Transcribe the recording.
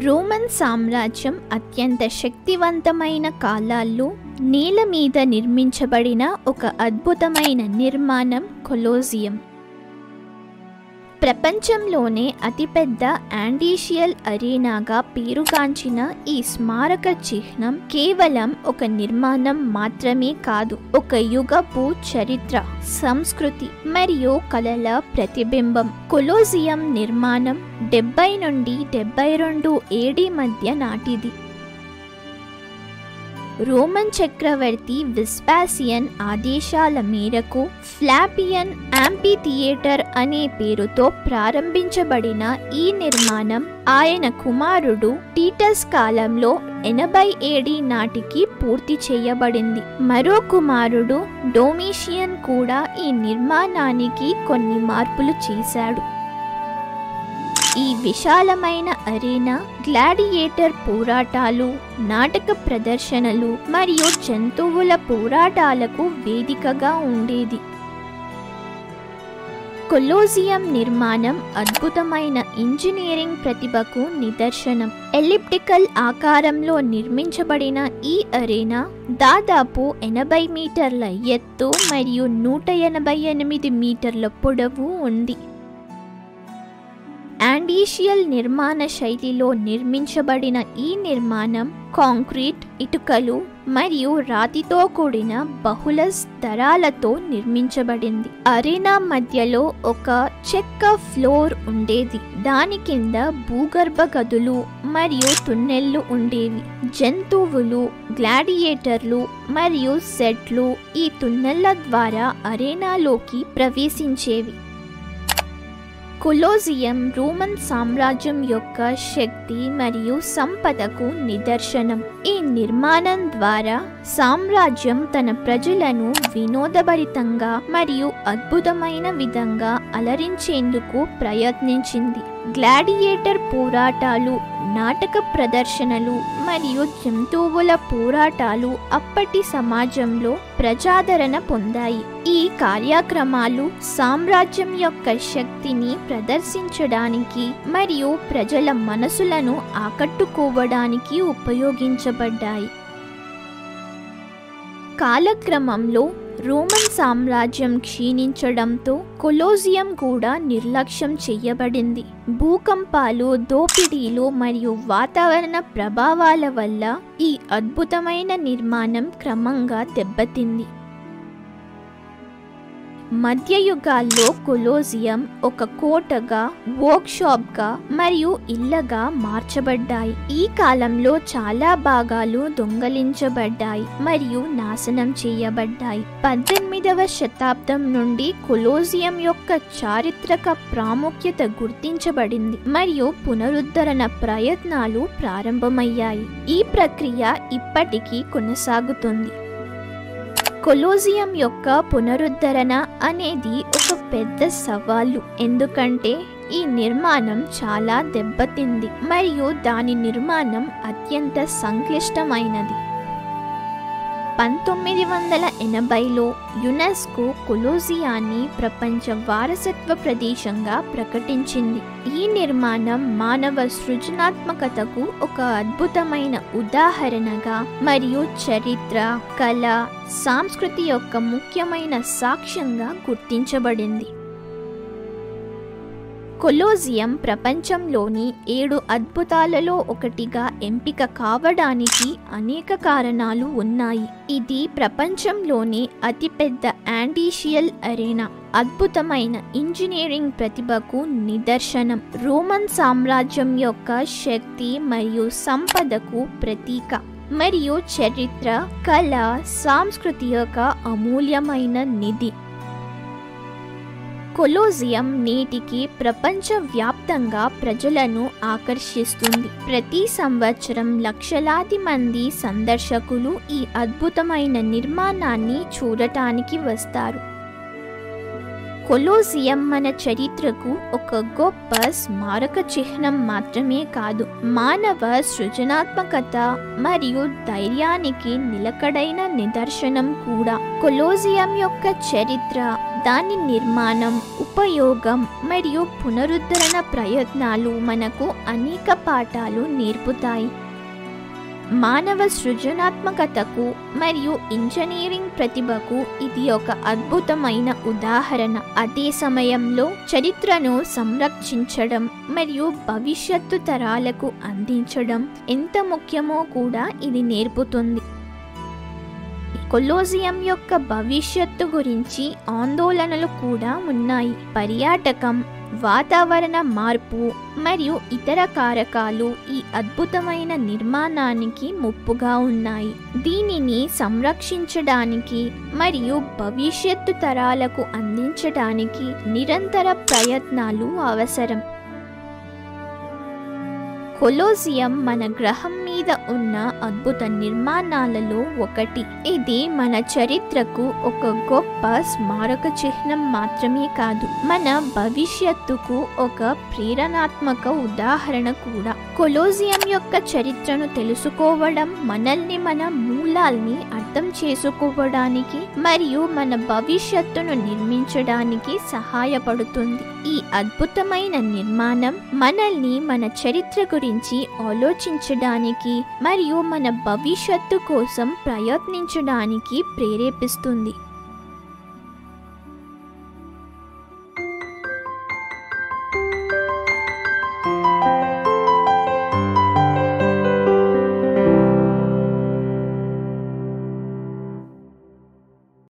Roman సామ్రాజ్యం అత్యంత శక్తివంతమైన కాలాల్లో నేల మీద నిర్మించబడిన ఒక అద్భుతమైన నిర్మాణం కొలోసియం. ప్రపంచంలోనే అతిపెద్ద యాండీషియల్ అరీనాగా పేరుగాంచిన ఈ స్మారక చిహ్నం కేవలం ఒక నిర్మాణం మాత్రమే కాదు, ఒక యుగపు చరిత్ర, సంస్కృతి మరియు కళల ప్రతిబింబం. కొలోసియం నిర్మాణం 70 నుండి 72 ఏడీ మధ్య నాటిది. రోమన్ చక్రవర్తి వెస్పాసియన్ ఆదేశాల మేరకు ఫ్లాపియన్ యాంఫీథియేటర్ అనే పేరుతో ప్రారంభించబడిన ఈ నిర్మాణం ఆయన కుమారుడు టీటస్ కాలంలో 80 ఏడీ నాటికి పూర్తి చేయబడింది. మరో కుమారుడు డొమిషియన్ కూడా ఈ నిర్మాణానికి కొన్ని మార్పులు చేశాడు. ఈ విశాలమైన అరీనా గ్లాడియేటర్ పోరాటాలు, నాటక ప్రదర్శనలు మరియు జంతువుల పోరాటాలకు వేదికగా ఉండేది. కొలోసియం నిర్మాణం అద్భుతమైన ఇంజనీరింగ్ ప్రతిభకు నిదర్శనం. ఎలిప్టికల్ ఆకారంలో నిర్మించబడిన ఈ అరీనా దాదాపు 80 మీటర్ల ఎత్తు మరియు 188 మీటర్ల పొడవు ఉంది. యాండీషియల్ నిర్మాణ శైలిలో నిర్మించబడిన ఈ నిర్మాణం కాంక్రీట్, ఇటుకలు మరియు రాతితో కూడిన బహుళ స్తరాలతో నిర్మించబడింది. అరీనా మధ్యలో ఒక చెక్క ఫ్లోర్ ఉండేది. దాని కింద భూగర్భ గదులు మరియు తున్నెళ్లు ఉండేవి. జంతువులు, గ్లాడియేటర్లు మరియు సెట్లు ఈ తున్నెళ్ల ద్వారా అరీనాలోకి ప్రవేశించేవి. కొలోసియం రోమన్ సామ్రాజ్యం యొక్క శక్తి మరియు సంపదకు నిదర్శనం. ఈ నిర్మాణం ద్వారా సామ్రాజ్యం తన ప్రజలను వినోదభరితంగా మరియు అద్భుతమైన విధంగా అలరించేందుకు ప్రయత్నించింది. గ్లాడియేటర్ పోరాటాలు, నాటక ప్రదర్శనలు మరియు జంతువుల పోరాటాలు అప్పటి సమాజంలో ప్రజాదరణ పొందాయి. ఈ కార్యక్రమాలు సామ్రాజ్యం యొక్క శక్తిని ప్రదర్శించడానికి మరియు ప్రజల మనసులను ఆకట్టుకోవడానికి ఉపయోగించబడ్డాయి. కాలక్రమంలో రోమన్ సామ్రాజ్యం క్షీణించడంతో కొలోసియం కూడా నిర్లక్ష్యం చేయబడింది. భూకంపాలు, దోపిడీలు మరియు వాతావరణ ప్రభావాల వల్ల ఈ అద్భుతమైన నిర్మాణం క్రమంగా దెబ్బతింది. మధ్యయుగాల్లో కొలోసియం ఒక కోటగా, వర్క్షాప్గా మరియు ఇళ్లగా మార్చబడ్డాయి. ఈ కాలంలో చాలా భాగాలు దొంగలించబడ్డాయి మరియు నాశనం చేయబడ్డాయి. 18వ శతాబ్దం నుండి కొలోసియం యొక్క చారిత్రక ప్రాముఖ్యత గుర్తించబడింది మరియు పునరుద్ధరణ ప్రయత్నాలు ప్రారంభమయ్యాయి. ఈ ప్రక్రియ ఇప్పటికీ కొనసాగుతుంది. కొలోసియం యొక్క పునరుద్ధరణ అనేది ఒక పెద్ద సవాలు, ఎందుకంటే ఈ నిర్మాణం చాలా దెబ్బతింది మరియు దాని నిర్మాణం అత్యంత సంక్లిష్టమైనది. 1980లో యునెస్కో కొలోసియాన్ని ప్రపంచ వారసత్వ ప్రదేశంగా ప్రకటించింది. ఈ నిర్మాణం మానవ సృజనాత్మకతకు ఒక అద్భుతమైన ఉదాహరణగా మరియు చరిత్ర, కళ, సంస్కృతి యొక్క ముఖ్యమైన సాక్ష్యంగా గుర్తించబడింది. కొలోసియం ప్రపంచంలోని 7 అద్భుతాలలో ఒకటిగా ఎంపిక కావడానికి అనేక కారణాలు ఉన్నాయి. ఇది ప్రపంచంలోని అతిపెద్ద యాండీషియల్ అరీనా, అద్భుతమైన ఇంజనీరింగ్ ప్రతిభకు నిదర్శనం, రోమన్ సామ్రాజ్యం యొక్క శక్తి మరియు సంపదకు ప్రతీక, మరియు చరిత్ర, కళ, సంస్కృతి యొక్క అమూల్యమైన నిధి. కొలోసియం నేటికి ప్రపంచవ్యాప్తంగా ప్రజలను ఆకర్షిస్తుంది. ప్రతి సంవత్సరం లక్షలాది మంది సందర్శకులు ఈ అద్భుతమైన నిర్మాణాన్ని చూడటానికి వస్తారు. కొలోసియం మన చరిత్రకు ఒక గొప్ప స్మారక చిహ్నం మాత్రమే కాదు, మానవ సృజనాత్మకత మరియు ధైర్యానికి నిలకడైన నిదర్శనం కూడా. కొలోసియం యొక్క చరిత్ర దాని నిర్మాణం, ఉపయోగం మరియు పునరుద్ధరణ ప్రయత్నాలు మనకు అనేక పాఠాలు నేర్పుతాయి. మానవ సృజనాత్మకతకు మరియు ఇంజనీరింగ్ ప్రతిభకు ఇది ఒక అద్భుతమైన ఉదాహరణ. అదే సమయంలో చరిత్రను సంరక్షించడం మరియు భవిష్యత్తు తరాలకు అందించడం ఎంత ముఖ్యమో కూడా ఇది నేర్పుతుంది. కొలోసియం యొక్క భవిష్యత్తు గురించి ఆందోళనలు కూడా ఉన్నాయి. పర్యాటకం, వాతావరణ మార్పు మరియు ఇతర కారకాలు ఈ అద్భుతమైన నిర్మాణానికి ముప్పుగా ఉన్నాయి. దీనిని సంరక్షించడానికి మరియు భవిష్యత్తు తరాలకు అందించడానికి నిరంతర ప్రయత్నాలు అవసరం. కొలోసియం మన గ్రహం మీద ఉన్న అద్భుత నిర్మాణాలలో ఒకటి. ఇది మన చరిత్రకు ఒక గొప్ప స్మారక చిహ్నం మాత్రమే కాదు, మన భవిష్యత్తుకు ఒక ప్రేరణాత్మక ఉదాహరణ కూడా. కొలోసియం యొక్క చరిత్రను తెలుసుకోవడం మనల్ని, మన మూలాల్ని అర్థం చేసుకోవడానికి మరియు మన భవిష్యత్తును నిర్మించడానికి సహాయపడుతుంది. ఈ అద్భుతమైన నిర్మాణం మనల్ని మన చరిత్ర గురించి ఆలోచించడానికి మరియు మన భవిష్యత్తు కోసం ప్రయత్నించడానికి ప్రేరేపిస్తుంది.